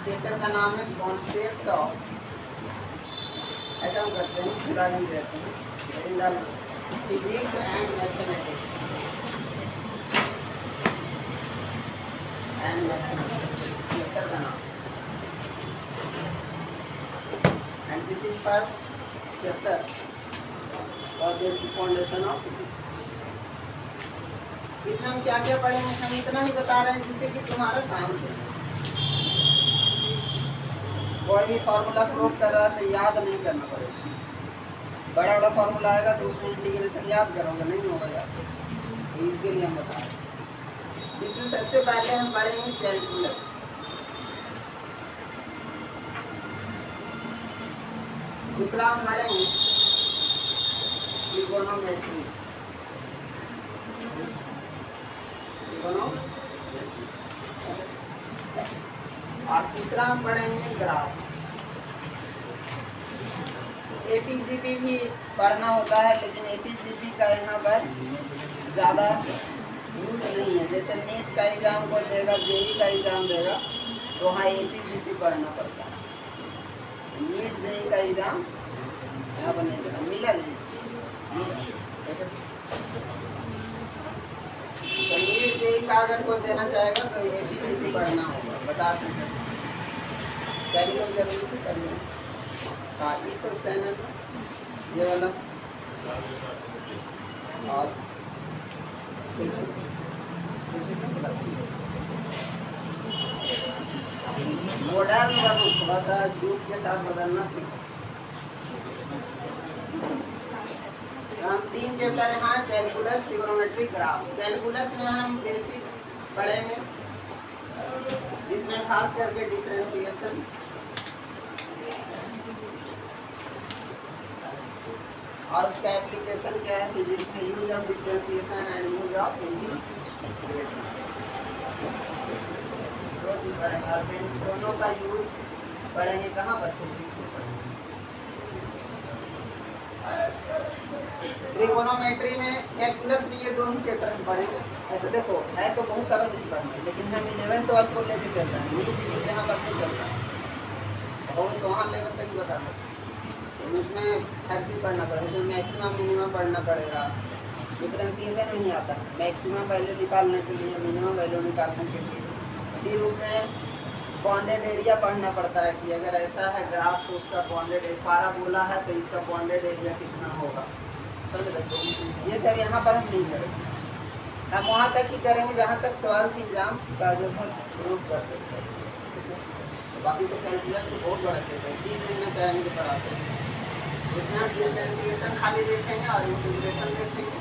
Chapter का नाम है कॉन्सेप्ट ऑफ, ऐसा हम करते हैं पूरा ही रहते हैं in the physics and mathematics chapter का नाम, and this is first chapter और बेसिक फाउंडेशन ऑफ फिजिक्स। इसमें हम क्या क्या पढ़ेंगे, हम इतना ही बता रहे हैं जिससे कि तुम्हारा काम हो। कोई भी फार्मूला प्रूव कर रहा है तो याद नहीं करना पड़ेगा, बड़ा बड़ा फार्मूला आएगा तो उसमें इंटीग्रेशन याद करोगे, नहीं होगा याद, तो इसके लिए हम बता रहे हैं। इसमें सबसे पहले हम पढ़ेंगे कैलकुलस, दूसरा हम पढ़ेंगे ट्रिगोनोमेट्री, और तीसरा हम पढ़ेंगे ग्राफ। एपीजीपी भी पढ़ना होता है, लेकिन एपीजीपी का यहाँ पर ज़्यादा यूज नहीं है। जैसे नीट का एग्ज़ाम कोई देगा, जेई का एग्ज़ाम देगा, तो वहाँ एपीजीपी पढ़ना पड़ता है। नीट जेई का एग्ज़ाम यहाँ पर नहीं देगा, मिला जी। तो नीट जेई का अगर कोई देना चाहेगा तो एपीजीपी पढ़ना होगा, बता सकते हैं। सभी लोग जरूरी से कर लें। हाँ, ये तो चैनल ये वाला और फेसबुक में चलाते हैं। मॉडर्न बनो, थोड़ा सा युग के साथ बदलना सीखो। हम 3 चैप्टर यहाँ कैलकुलस, ट्रिगोनोमेट्री, ग्राफ। कैलकुलस में हम बेसिक पढ़ेंगे, जिसमें खास करके डिफरेंशिएशन, और उसका एप्लीकेशन क्या है फिजिक्स में, use of differentiation and use of integration, दो चीज़ पढ़ेंगे। और देन दोनों का यूज पढ़ेंगे कहाँ पर, फिजिक्स में पढ़ेंगे। ट्रिगोनोमेट्री में, कैलकुलस में ये 2 ही चैप्टर हम पढ़ेंगे। ऐसे देखो है तो बहुत सारा चीज़ पढ़ना है, लेकिन हम 11-12 को लेके चल रहे हैं, नीट यहाँ पर नहीं चल रहा है, और तो वहाँ लेवल तक ही बता सकते हैं। तो उसमें हर चीज़ पढ़ना पड़ेगा, उसमें मैक्सिमम मिनिमम पढ़ना पड़ेगा। डिफरेंशिएशन नहीं आता, मैक्सिमम वैल्यू निकालने के लिए, मिनिमम वैल्यू निकालने के लिए। फिर उसमें बॉन्डेड एरिया पढ़ना पड़ता है कि अगर ऐसा है ग्राफ तो उसका बॉन्डेड, पाराबोला है तो इसका बॉन्डेड एरिया कितना होगा, समझ रहे। ये सब यहाँ पर हम नहीं करेंगे, हम वहाँ तक ही करेंगे जहाँ तक 12th एग्जाम का जो हम प्रूव कर सकते हैं। तो बाकी तो कैलकुलस तो बहुत बड़ा चैप्टर है, 3 महीना चाहेंगे तो पढ़ाते हैं। उसमें हम डिफरेंशिएशन खाली देखेंगे और इंटीग्रेशन देखेंगे,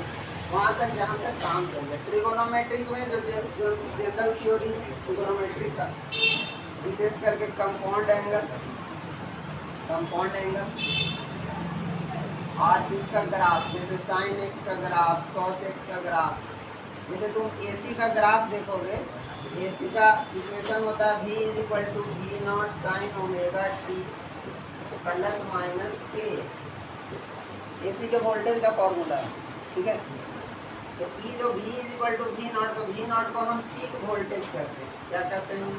वहाँ तक जहाँ तक काम चल जाए। ट्रिगोनोमेट्रिक में जो जनरल थ्योरी ट्रिगोनोमेट्रिक का, विशेष करके कंपाउंड एंगल और इसका ग्राफ, जैसे साइन एक्स का ग्राफ, कॉस एक्स का ग्राफ। जैसे तुम एसी का ग्राफ देखोगे, एसी का इक्वेशन होता है v = v0 sin omega t plus minus kx। AC के वोल्टेज का फॉर्मूला है, ठीक है। तो ई जो v = v0, तो v0 को हम पीक वोल्टेज करते हैं, क्या कहते हैं,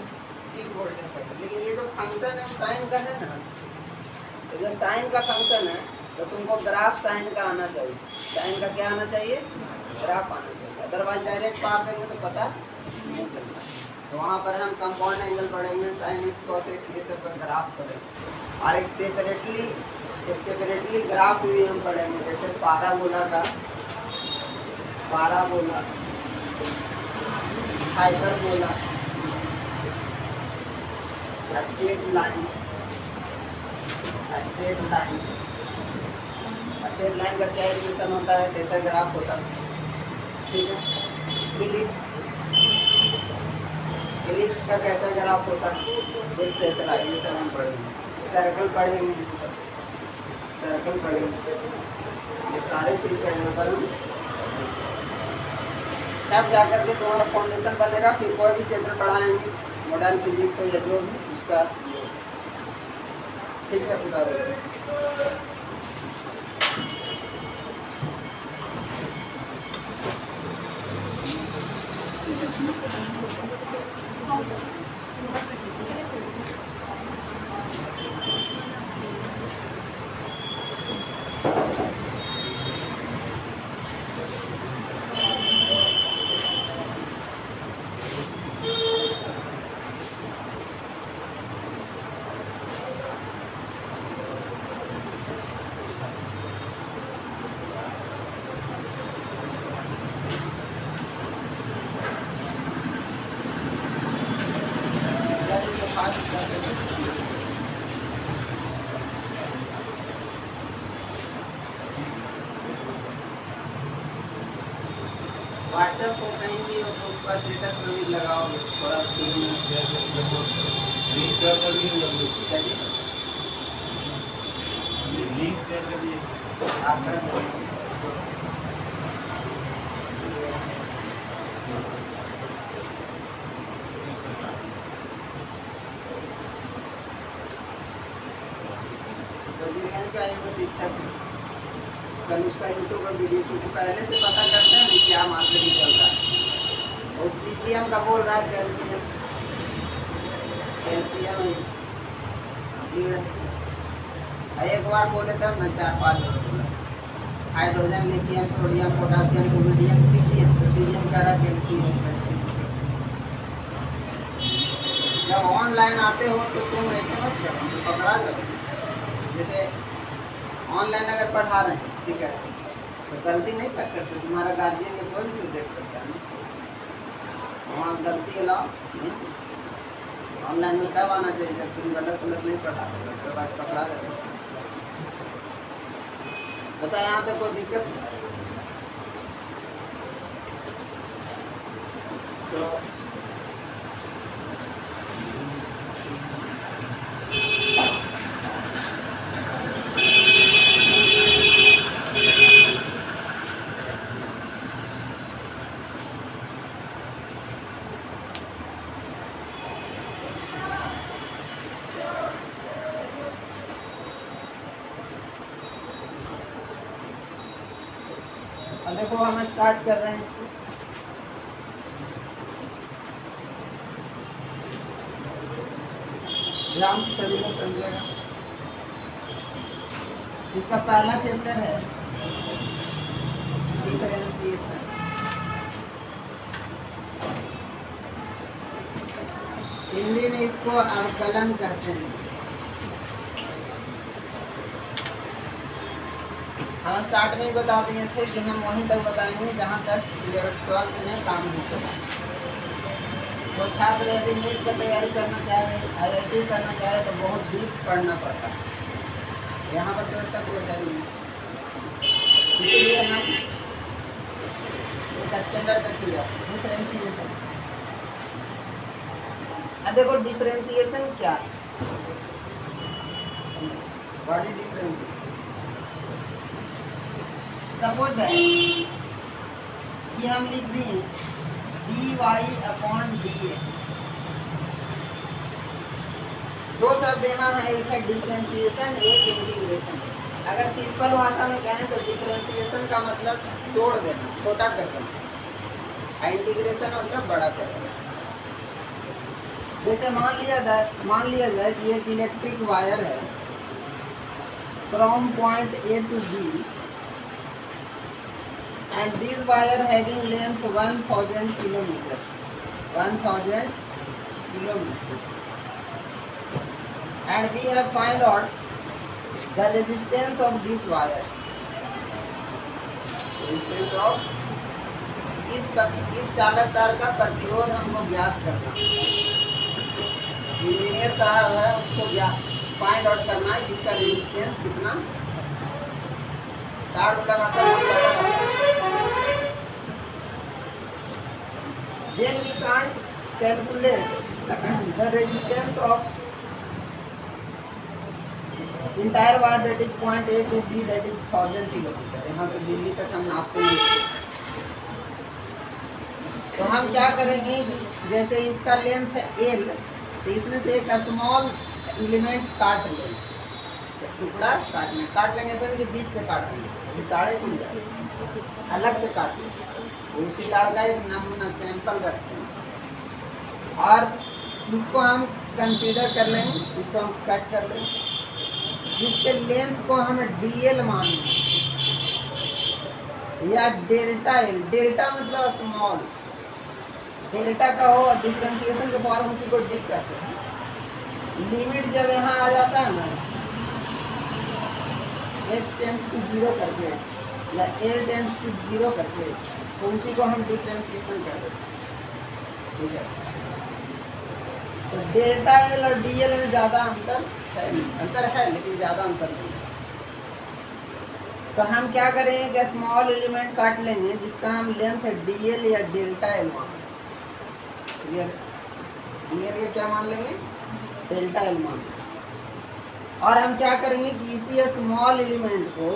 पीक वोल्टेज करते हैं। लेकिन ये जो फंक्शन है वो साइन का है ना, तो जब साइन का फंक्शन है तो तुमको ग्राफ साइन का आना चाहिए। साइन का क्या आना चाहिए, ग्राफ आना चाहिए, अदरवाइज डायरेक्ट पार देंगे तो पता नहीं चलता। तो वहाँ पर हम कंपाउंड एंगल पढ़ेंगे, साइन एक्स, कॉस एक्स, ये सब का ग्राफ पढ़ेंगे। और एक सेपरेटली ग्राफ भी हम पढ़ेंगे, जैसे पाराबोला का, हाइपरबोला, स्ट्रेट लाइन का क्या इक्वेशन होता है, कैसा ग्राफ होता है, ठीक है। इलिप्स का कैसा ग्राफ होता है, एक्सेट्रा, ये सब हम पढ़ेंगे। सर्कल पढ़ेंगे, ये सारे चीज़ का यहाँ पर हम तब जा करके तुम्हारा फाउंडेशन बनेगा। फिर कोई भी चैप्टर पढ़ाएंगे, मॉडर्न फिजिक्स हो या जो भी उसका, ठीक है। उदाहरण व्हाट्सएप को कहीं भी हो तो उसका स्टेटस में भी लगाओगे थोड़ा शुरू में शेयर कर देखो, लिंक शेयर कर दिए हम लोग को। करिए लिंक शेयर कर दिए। आप कर दो। का एक शिक्षक कल उसका यूट्यूब पर वीडियो, क्योंकि पहले से पता करते हैं नहीं क्या मार्केटिंग चल रहा है। और सीजीएम का बोल रहा है कैल्शियम कैल्शियम एक बार बोले तब मैं 4-5 बार बोला। Hydrogen, lithium, sodium, potassium, potassium, CGM. तो सीजीएम कह रहा कैल्शियम कैल्शियम। जब ऑनलाइन आते हो तो तुम ऐसे मत करो, तो पकड़ा जाओ। जैसे ऑनलाइन अगर पढ़ा रहे हैं, ठीक है, तो गलती नहीं कर सकते, तुम्हारा गार्जियन या कोई नहीं तो देख सकता है ना। वहाँ गलती अलाउ नहीं। ऑनलाइन में तब आना चाहिए जब तुम गलत सलत नहीं पढ़ा रहे, तो बाद पकड़ा जाए। बता यहाँ तक कोई दिक्कत नहीं। तो देखो हम स्टार्ट कर रहे हैं इसको। ध्यान से सभी लोग समझिएगा। इसका पहला चैप्टर है डिफरेंशिएशन। हिंदी में इसको अवकलन कहते हैं। हम स्टार्ट में ही बता दिए थे कि हम वहीं तक बताएंगे जहाँ तक 11th-12th में काम हो चुका। तो छात्र यदि नीट की तैयारी करना चाहे, IIT करना चाहे तो बहुत डीप पढ़ना पड़ता है। यहाँ पर तो ऐसा कोई है नहीं, इसलिए हम एक स्टैंडर्ड तक ही जाते। डिफरेंशिएशन। अब देखो डिफरेंशिएशन क्या है, व्हाट इज डिफरेंशिएशन। सपोज है कि हम लिख दें dy/dx। दो शब्द देना है, एक है डिफरेंशिएशन, एक इंटीग्रेशन। अगर सिंपल भाषा में कहें तो डिफरेंशिएशन का मतलब तोड़ देना, छोटा कर देना, और इंटीग्रेशन मतलब बड़ा कर देना। जैसे मान लिया जाए कि एक इलेक्ट्रिक वायर है from point A to B and this wire having length 1000 kilometer, 1000 kilometer, and we have find out the resistance of this wire, resistance of इस चालक तार का प्रतिरोध हमको ज्ञात करना। इंजीनियर साहब है, उसको फाइंड आउट करना है कि इसका रेजिस्टेंस कितना। तार लगातार then we can't calculate the resistance of entire wire that is point A to B, that is 1000 kilometre. यहाँ से दिल्ली तक हम नापते हैं। तो हम क्या करेंगे कि जैसे इसका लेंथ है L, तो इसमें से एक स्मॉल एलिमेंट काट लेंगे, टुकड़ा काट लेंगे ऐसे कि बीच से काट लेंगे, ताड़े टूट जाए, अलग से काट लेंगे। उसी ताड़ का एक नमूना सैंपल रखते हैं और इसको हम कंसीडर कर लेंगे, इसको हम कट कर लेंगे, जिसके लेंथ को हम DL मानेंगे या डेल्टा L। डेल्टा मतलब स्मॉल, डेल्टा का हो और डिफरेंशिएशन के फॉर्म उसी को D कहते हैं। लिमिट जब यहाँ आ जाता है ना, x टेंड्स टू 0 करके या L टेंड्स टू 0 करके, तो उसी को हम डिफरेंशिएशन कहते हैं, ठीक है। तो डेल्टा L और DL में ज़्यादा अंतर है नहीं, अंतर है लेकिन ज़्यादा अंतर नहीं। तो हम क्या करेंगे कि स्मॉल एलिमेंट काट लेंगे जिसका हम लेंथ dl या डेल्टा एल मान, क्लियर? dl ये क्या मान लेंगे? डेल्टा एल मान। और हम क्या करेंगे कि इसी स्मॉल एलिमेंट को,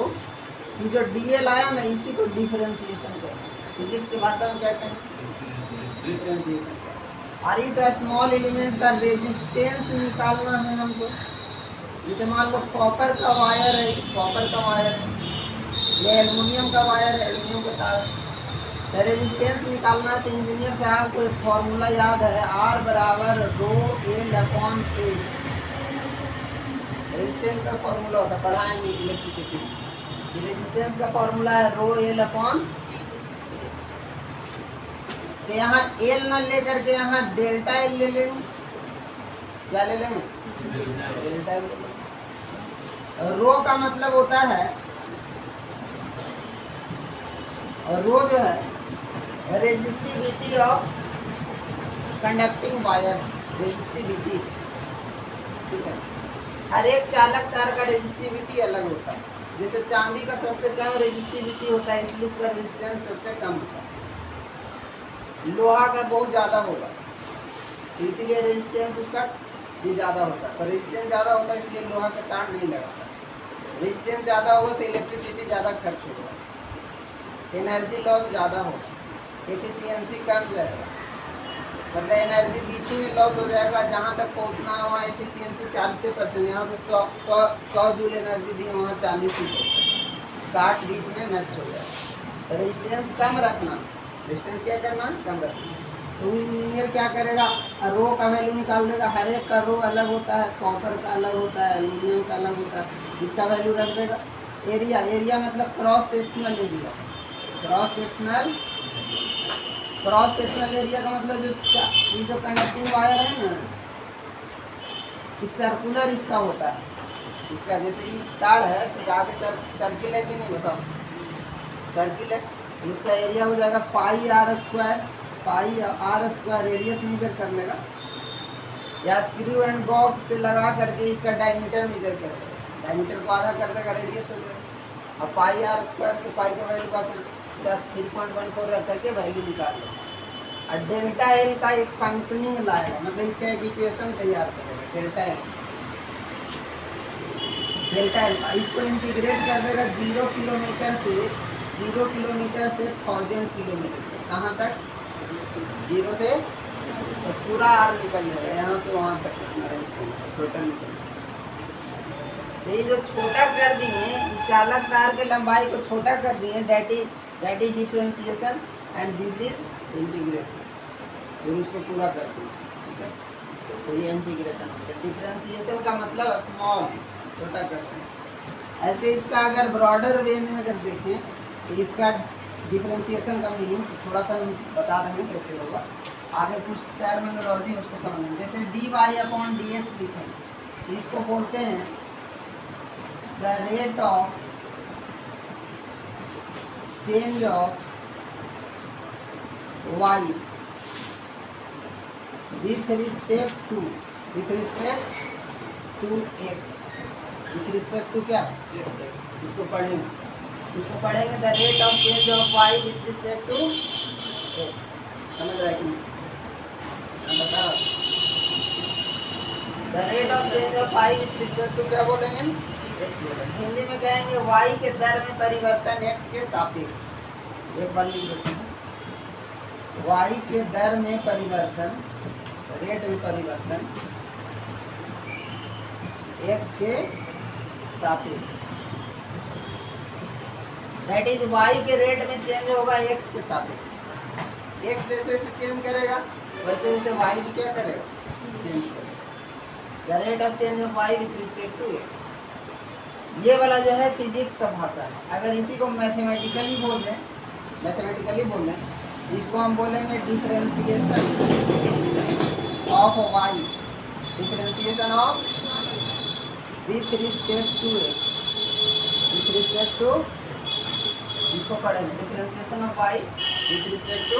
ये जो dl आया ना, इसी को डिफरेंशिएशन करेंगे। फिजिक्स की भाषा में क्या कहें? डिफरेंशिएशन करें। और इस स्मॉल एलिमेंट का रेजिस्टेंस निकालना है हमको। जैसे मान लो कॉपर का वायर है, कॉपर का वायर है, ये एल्युमिनियम का वायर है, एल्युमिनियम का तार है। तो रेजिस्टेंस निकालना है तो इंजीनियर साहब को एक फॉर्मूला याद है, R बराबर रो एल अपॉन ए। रेजिस्टेंस का फॉर्मूला होता है, पढ़ाएंगे इलेक्ट्रिसिटी। रेजिस्टेंस का फॉर्मूला है रो एल अपॉन। तो यहाँ एल न लेकर के यहाँ डेल्टा एल ले लेंगे। क्या ले लेंगे? Delta L. रो का मतलब होता है, और रो जो है resistivity of conducting wire, resistivity, ठीक है। हर एक चालक तार का रेजिस्टिविटी अलग होता है। जैसे चांदी का सबसे कम रेजिस्टिविटी होता है, इसलिए उसका रेजिस्टेंस सबसे कम होता है। लोहा का बहुत ज़्यादा होगा, इसीलिए रेजिस्टेंस उसका भी ज़्यादा होता है। तो रेजिस्टेंस ज़्यादा होता है इसलिए लोहा का तार नहीं लगाता। रेजिस्टेंस ज़्यादा होगा तो इलेक्ट्रिसिटी ज़्यादा खर्च होगा, एनर्जी लॉस ज़्यादा होगा, एफिशिएंसी कम जाएगा, मतलब एनर्जी बीच में लॉस हो जाएगा। जहाँ तक पहुँचना है वहाँ एफिशिएंसी 40%, यहाँ से 100 जूल एनर्जी दी, वहाँ 40 ही पहुँचेगा, 60 बीच में नष्ट हो जाएगा। तो रेजिस्टेंस कम रखना, रेजिस्टेंस क्या करना? कम रखना। तो इंजीनियर क्या करेगा? रो का वैल्यू निकाल देगा। हर एक का रो अलग होता है, कॉपर का अलग होता है, एल्युमिनियम का अलग होता है, इसका वैल्यू रख देगा। एरिया, एरिया मतलब cross sectional area, cross sectional area का मतलब ये जो कंडक्टिंग वायर है ना, इस सर्कुलर इसका होता है। इसका जैसे ये तार है तो ये आगे सर्किल है कि नहीं बताओ? सर्किल है। इसका एरिया हो जाएगा पाई आर स्क्वायर, रेडियस मेजर कर लेगा, या स्क्रू एंड गॉग से लगा करके इसका डायमीटर मेजर कर लेगा, डायमीटर को आधा कर देगा, रेडियस हो जाएगा। और पाई आर स्क्वायर से पाई का वैल्यू पास 3.14 रख करके वैल्यू निकाल लो। और डेल्टा एल का एक फंक्शनिंग लाएगा, मतलब इसका एक इक्वेशन तैयार करेगा डेल्टा एल का। इसको इंटीग्रेट कर देगा 0 किलोमीटर से 1000 किलोमीटर। कहाँ तक? 0 से तो पूरा आर निकल जाएगा, यहाँ से वहाँ तक कितना रेजिस्टेंस टोटल निकल जाएगा। तो ये जो छोटा कर दिए, चालक तार की लंबाई को छोटा कर दिए, that is differentiation and this is integration. फिर उसको पूरा कर दिए, ठीक है। तो ये इंटीग्रेशन होता है। डिफरेंशिएशन का मतलब स्मॉल, छोटा करते हैं। ऐसे इसका अगर ब्रॉडर वे में अगर देखें तो इसका डिफरेंशिएशन का मीनिंग थोड़ा सा हम बता रहे हैं कैसे होगा। आगे कुछ टर्मिनोलॉजी उसको समझें। जैसे dy/dx लिखें तो इसको बोलते हैं the rate of change of y with respect to x, with respect to क्या? x। इसको पढ़ेंगे the rate of change of y with respect to x। समझ रहा है कि नहीं? मैं बता रहा हूँ। The rate of change of y with respect to क्या बोलेंगे? x बोलेंगे। हिंदी में कहेंगे y के दर में परिवर्तन x के सापेक्ष। एक बार लिख देते हैं, y के दर में परिवर्तन, रेट में परिवर्तन x के सापेक्ष। दैट इज y के रेट में चेंज होगा x के सापेक्ष। x जैसे जैसे चेंज करेगा वैसे वैसे y भी क्या करेगा? चेंज करेगा। The rate of change of y with respect to x। ये वाला जो है फिजिक्स का भाषा है। अगर इसी को मैथमेटिकली बोल लें इसको हम बोलेंगे differentiation of y, differentiation of with respect to x, with respect to, इसको पढ़ेंगे differentiation of y with respect to